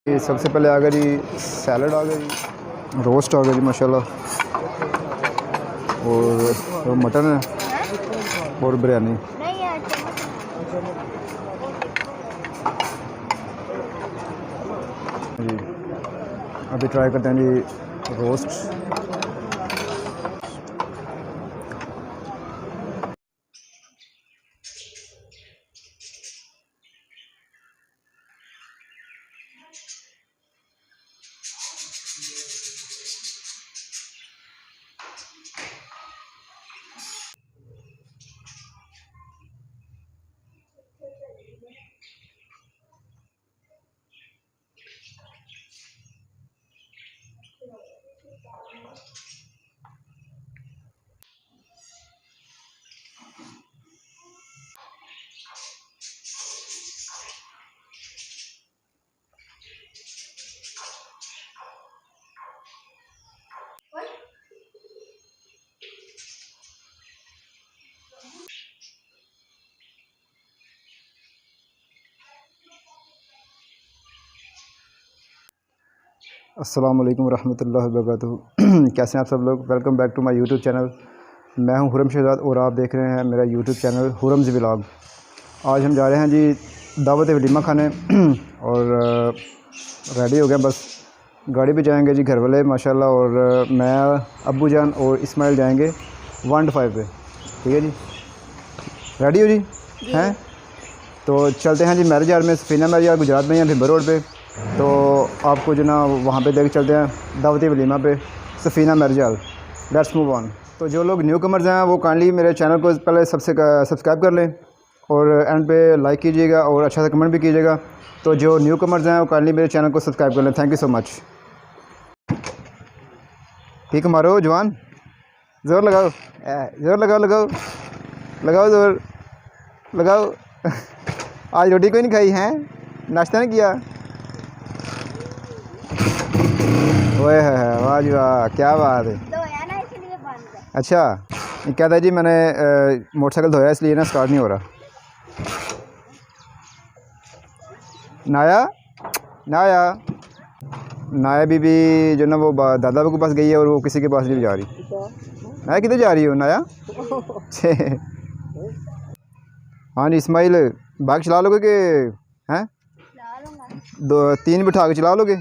ये सबसे पहले आ गया जी सैलड आ गया जी, रोस्ट आ गया जी माशाल्लाह, और मटन है और बिरयानी। जी अभी ट्राई करते हैं जी रोस्ट। अस्सलाम वालेकुम रहमतुल्लाहि व बरकातुहू। कैसे हैं आप सब लोग। Welcome back to my YouTube channel. मैं हूं हुरम शहजाद और आप देख रहे हैं मेरा यूट्यूब चैनल हुरम्स व्लॉग। आज हम जा रहे हैं जी दावत वलीमा खाने और रेडी हो गए, बस गाड़ी पे जाएंगे जी घर वाले माशाल्लाह, और मैं अब्बू जान और इस्माइल जाएंगे 1-5 पे। ठीक है जी, रेडी हो जी हैं? तो चलते हैं जी मैरिज हाल में, सफीना मैरिज हाल गुजरात में है भिम्बर रोड पे। तो आपको जो ना वहाँ पे देख चलते हैं दावती वलीमा पे, Safina marriage hall. Let's move on. तो जो लोग न्यू कमर्स हैं वो काइंडली मेरे चैनल को पहले सब्सक्राइब कर लें और एंड पे लाइक कीजिएगा और अच्छा सा कमेंट भी कीजिएगा। तो जो न्यू कमर्स हैं वो काइंडली मेरे चैनल को सब्सक्राइब कर लें। Thank you so much. ठीक मारो जवान, ज़ोर लगाओ, ज़ोर लगाओ लगाओ लगाओ ज़ोर लगाओ। आज रोटी कोई नहीं खाई हैं, नाश्ता नहीं किया? ओए है वाह जी वाह, क्या बात है। अच्छा ये कहता है जी मैंने मोटरसाइकिल धोया इसलिए ना स्टार्ट नहीं हो रहा। नाया नाया नाया बीबी जो ना वो दादा बाबू के पास गई है और वो किसी के पास नहीं जा रही। नाया किधर जा रही हो नाया? हाँ जी इस्माइल, बाइक चला लोगे कि हैं? 2-3 बिठा के चला लोगे?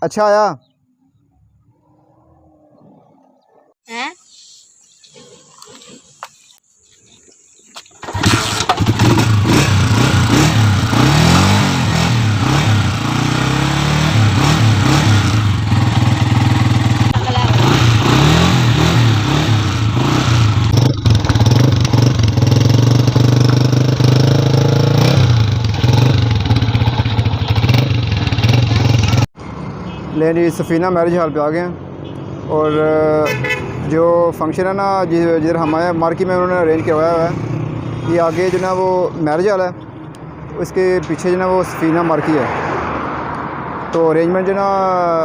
अच्छा आया हैं? ले जी सफीना मैरिज हाल पे आ गए हैं, और जो फंक्शन है ना जिधर हम आए मार्की में उन्होंने अरेंज करवाया हुआ है। ये आगे जो ना वो मैरिज हाल है, उसके पीछे जो ना वो सफीना मार्की है। तो अरेंजमेंट जो ना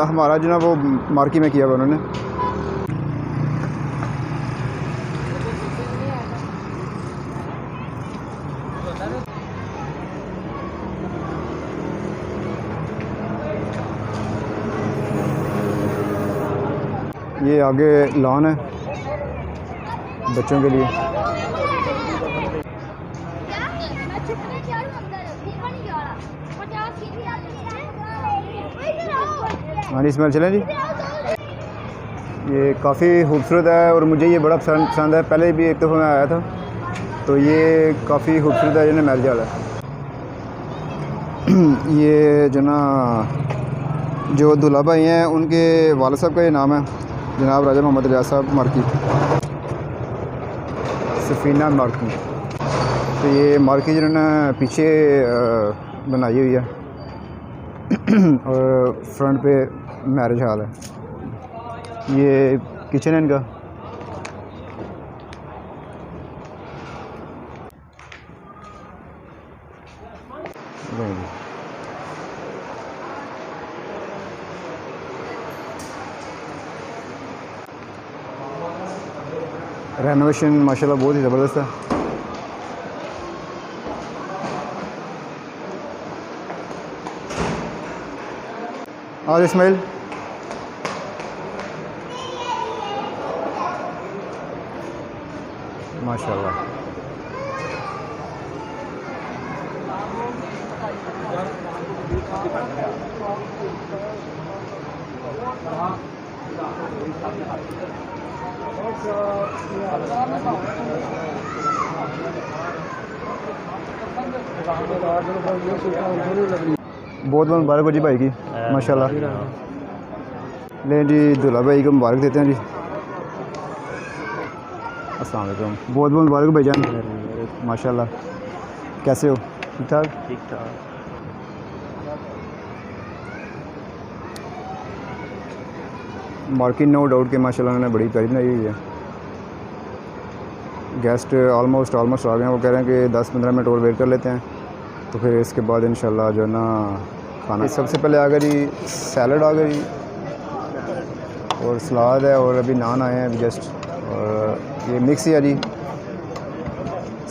हमारा जो ना वो मार्की में किया हुआ उन्होंने। ये आगे लॉन है बच्चों के लिए। हाँ जी इसमें चलें जी। ये काफ़ी खूबसूरत है और मुझे ये बड़ा पसंद है। पहले भी एक दफ़ा मैं आया था, तो ये काफ़ी खूबसूरत है जो ना मैरिज हाल है। ये जो ना जो दूल्हा भाई हैं उनके वालिद साहब का ये नाम है जनाब राजा मोहम्मद रियाज साहब मार्की, सफीना मार्की। तो ये मार्की जिन्होंने पीछे बनाई हुई है और फ्रंट पे मैरिज हाल है। ये किचन है इनका। रेनोवेशन माशाल्लाह बहुत ही ज़बरदस्त है। और इस्माइल माशाल्लाह। बहुत बहुत मुबारक हो जी भाई की माशाल्लाह। ले जी दूल्हा भाई को मुबारक देते हैं जी। अस्सलाम वालेकुम। बहुत बहुत मुबारक भाईजान माशाल्लाह। कैसे हो? ठीक ठाक। ठीक ठाक। मार्केट नो डाउट के माशाल्लाह उन्होंने बड़ी प्यारी बनाई हुई है। गेस्ट ऑलमोस्ट आ गए हैं। वो कह रहे हैं कि 10-15 मिनट और वेट कर लेते हैं तो फिर इसके बाद इंशाल्लाह जो है ना खाना। सबसे पहले आ गया जी सैलड आ गया जी, और सलाद है, और अभी नान आए हैं अभी जस्ट, और ये मिक्स ही है जी,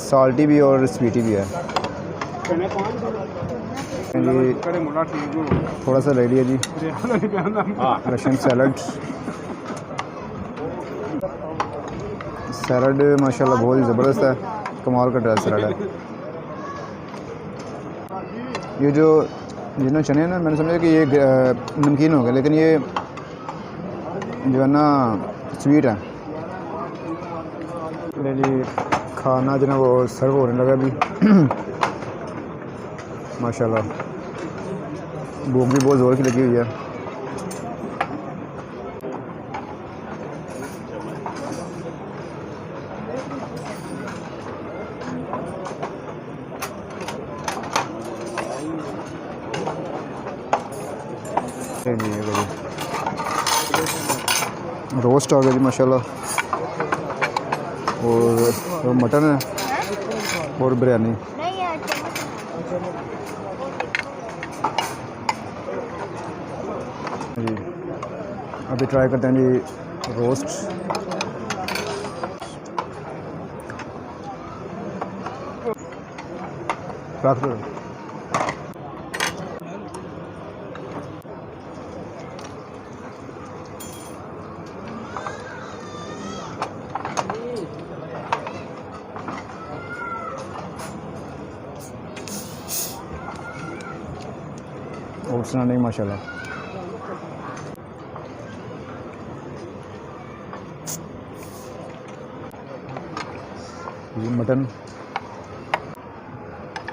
साल्टी भी और स्वीटी भी है जी। थोड़ा सा रेडी है जी रशियन सैलड माशाल्लाह बहुत ही ज़बरदस्त है, कमाल का ड्राई सैलड है। ये जो जिन्होंने चने हैं ना, मैंने समझा कि ये नमकीन हो गया, लेकिन ये जो है ना स्वीट है। जी खाना जो है वो सर्व होने लगा अभी माशाल्लाह। भूख भी बहुत ज़ोर की लगी हुई है। जी रोस्ट आ गया जी माशाल्लाह, और मटन है और बिरयानी। जी अभी ट्राई करते हैं जी रोस्ट। और सुना नहीं माशाल्लाह। ये मटन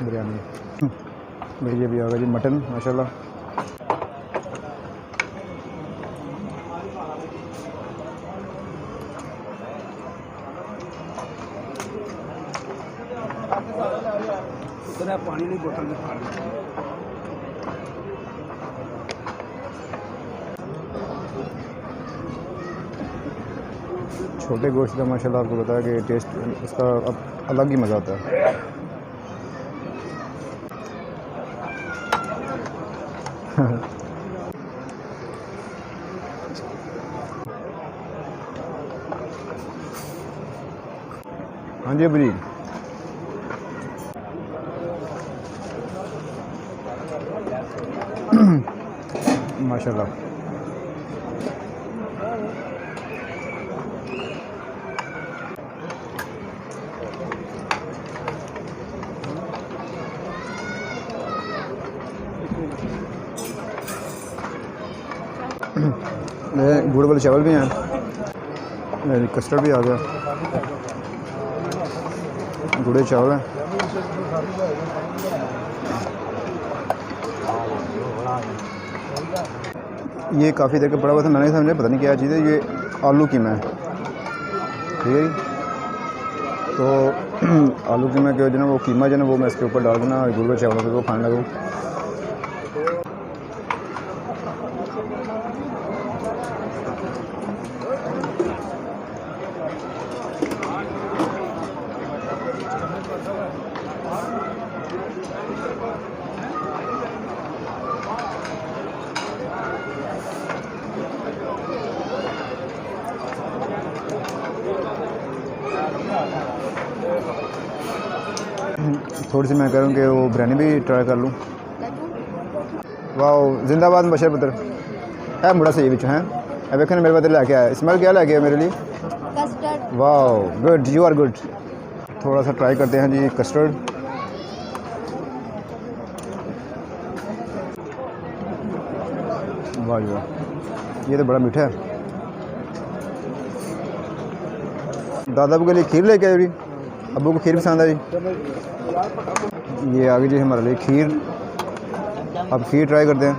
बिरयानी ये भी आ गया जी मटन माशाल्लाह। पानी नहीं बोतल में छोटे गोश्त का माशाल्लाह आपको बताया कि टेस्ट उसका अब अलग ही मज़ा आता है। हाँ जी अभी माशाल्लाह। गुड़ वाले चावल भी हैं, कस्टर्ड भी आ गया, गुड़े चावल हैं। ये काफ़ी देर का पड़ा हुआ था, मैंने समझा पता नहीं क्या चीज़ है। ये आलू कीमा है, ठीक है जी। तो आलू कीमा के जो ना वो कीमा जो ना वो मैं इसके ऊपर डाल दूँगा और गुड़ चावलों पे वो खाने लगूँ। थोड़ी सी मैं कह रहा हूँ कि वो बिरयानी भी ट्राई कर लूँ। वाह जिंदाबाद बशर पुत्र। है मुड़ा सही बिच हैं वेखे मेरे बदले लैके आया स्मेल क्या लैके आया मेरे लिए कस्टर्ड। वाह गुड यू आर गुड। थोड़ा सा ट्राई करते हैं जी कस्टर्ड। वाह जी वाह, ये तो बड़ा मीठा है। दादा अबू के लिए खीर लेके आए जी, अबू को खीर पसंद है जी। ये आ गई जी हमारे लिए खीर, अब खीर ट्राई करते हैं।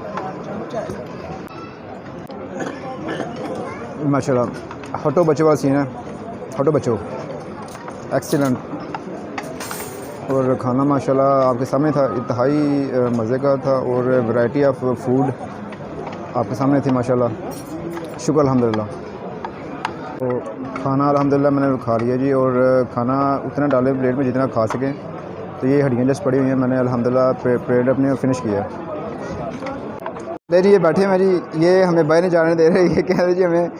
माशाल्लाह हटो बच्चों वाला सीन है, हटो बच्चों, एक्सीलेंट। और खाना माशाल्लाह आपके सामने था, इंतहाई मज़े का था और वैरायटी ऑफ फूड आपके सामने थी माशाल्लाह। शुक्र अल्हम्दुलिल्लाह। तो खाना अल्हम्दुलिल्लाह मैंने खा लिया जी, और खाना उतना डाले प्लेट में जितना खा सकें। तो ये हड्डियाँ जस्ट पड़ी हुई हैं, मैंने अल्हम्दुलिल्लाह प्लेट अपनी फिनिश किया। ले जी ये बैठे हैं जी, ये हमें बाहर नहीं जाने दे रहे, ये कह रहे जी हमें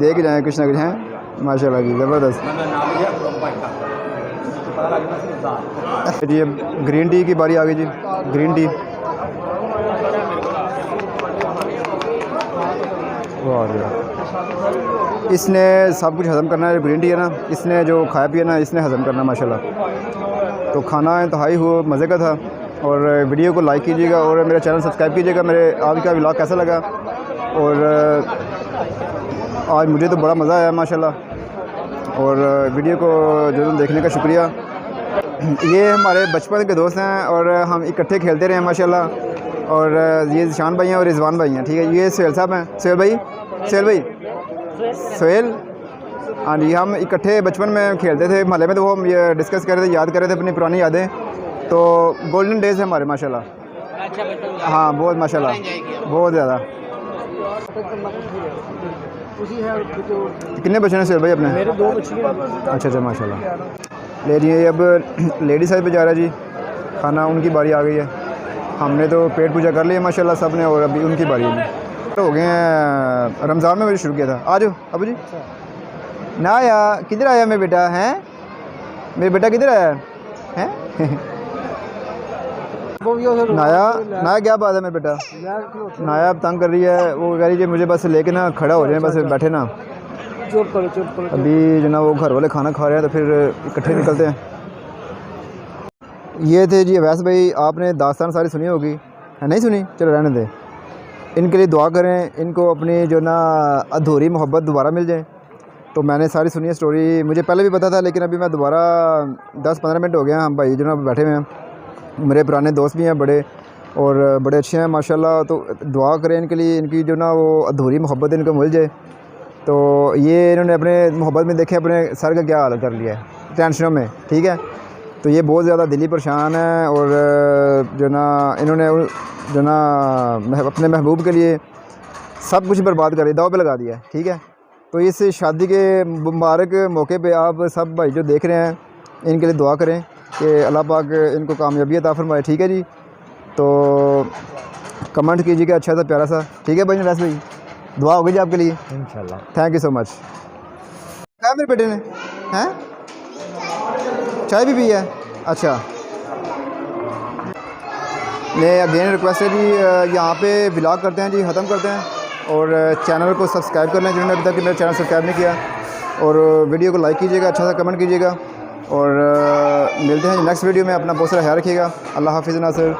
दे के जाएँ कुछ ना कुछ हैं। माशाल्लाह जी ज़बरदस्त जी। अब ग्रीन टी की बारी आ गई जी, ग्रीन टी। वाह, इसने सब कुछ हज़म करना है, ग्रीन टी है ना, इसने जो खाया पिया ना इसने हज़म करना माशाल्लाह। तो खाना इंतहाई हो मज़े का था। और वीडियो को लाइक कीजिएगा और मेरा चैनल सब्सक्राइब कीजिएगा। मेरे आज का व्लॉग कैसा लगा, और आज मुझे तो बड़ा मज़ा आया माशाल्लाह। और वीडियो को जरूर देखने का शुक्रिया। ये हमारे बचपन के दोस्त हैं और हम इकट्ठे खेलते रहे हैं माशाल्लाह। और ये ज़िशान भाई हैं और रिजवान भाई हैं, ठीक है। ये सोहेल साहब हैं, सोहेल भाई, सोहेल, हाँ जी। हम इकट्ठे बचपन में खेलते थे मोहल्ले में, तो वो हम ये डिस्कस कर रहे थे, याद कर रहे थे अपनी पुरानी यादें। तो गोल्डन डेज़ है हमारे माशाल्लाह। हाँ बहुत माशाल्लाह, बहुत ज़्यादा। कितने बच्चे हैं सोहेल भाई अपने? मेरे 2 बच्चे हैं। अच्छा अच्छा माशाल्लाह। ले रही अब लेडी साइड पे जा रहा है जी, खाना उनकी बारी आ गई है। हमने तो पेट पूजा कर लिया माशाल्लाह सब ने, और अभी उनकी बारी है। तो हो गए हैं, रमज़ान में मैंने शुरू किया था। आ जाओ अबू जी। ना आया, किधर आया मेरा बेटा है? मेरा बेटा किधर आया है? नाया, नाया क्या बात है मेरा बेटा? नाया अब तंग कर रही है, वो कह रही है मुझे बस लेके ना खड़ा हो जाए, बस बैठे ना। अभी जो ना वो घर वाले खाना खा रहे हैं, तो फिर इकट्ठे निकलते हैं। ये थे जी अवैस भाई, आपने दास्तान सारी सुनी होगी, है नहीं सुनी? चलो रहने दें। इनके लिए दुआ करें, इनको अपनी जो ना अधूरी मोहब्बत दोबारा मिल जाए। तो मैंने सारी सुनी है स्टोरी, मुझे पहले भी पता था, लेकिन अभी मैं दोबारा 10-15 मिनट हो गए हैं हम भाई जो ना बैठे हुए हैं। मेरे पुराने दोस्त भी हैं बड़े, और बड़े अच्छे हैं माशाल्लाह। तो दुआ करें इनके लिए, इनकी जो ना वो अधूरी मोहब्बत इनको मिल जाए। तो ये इन्होंने अपने मोहब्बत में देखे अपने सर का क्या हाल कर लिया है टेंशनों में, ठीक है। तो ये बहुत ज़्यादा दिली परेशान है, और जो ना इन्होंने जो ना अपने महबूब के लिए सब कुछ बर्बाद कर दिया, दाव पे लगा दिया, ठीक है। तो इस शादी के मुबारक मौके पे आप सब भाई जो देख रहे हैं, इनके लिए दुआ करें कि अल्लाह पाक इनको कामयाबी अता फरमाए, ठीक है जी। तो कमेंट कीजिएगा अच्छा सा प्यारा सा, ठीक है भाई नवाज़ भाई, दुआ होगी जी आपके लिए इंशाल्लाह। Thank you so much. क्या मेरे बेटे ने हैं चाय भी पी है? अच्छा, मैं अगेन रिक्वेस्ट है जी, यहाँ पे व्लॉग करते हैं जी, ख़त्म करते हैं। और चैनल को सब्सक्राइब कर लें जिन्होंने अभी तक मेरा चैनल सब्सक्राइब नहीं किया, और वीडियो को लाइक कीजिएगा, अच्छा सा कमेंट कीजिएगा। और मिलते हैं नेक्स्ट वीडियो में। अपना बहुत सारा ख्याल रखिएगा। अल्लाह हाफिज़ नासिर।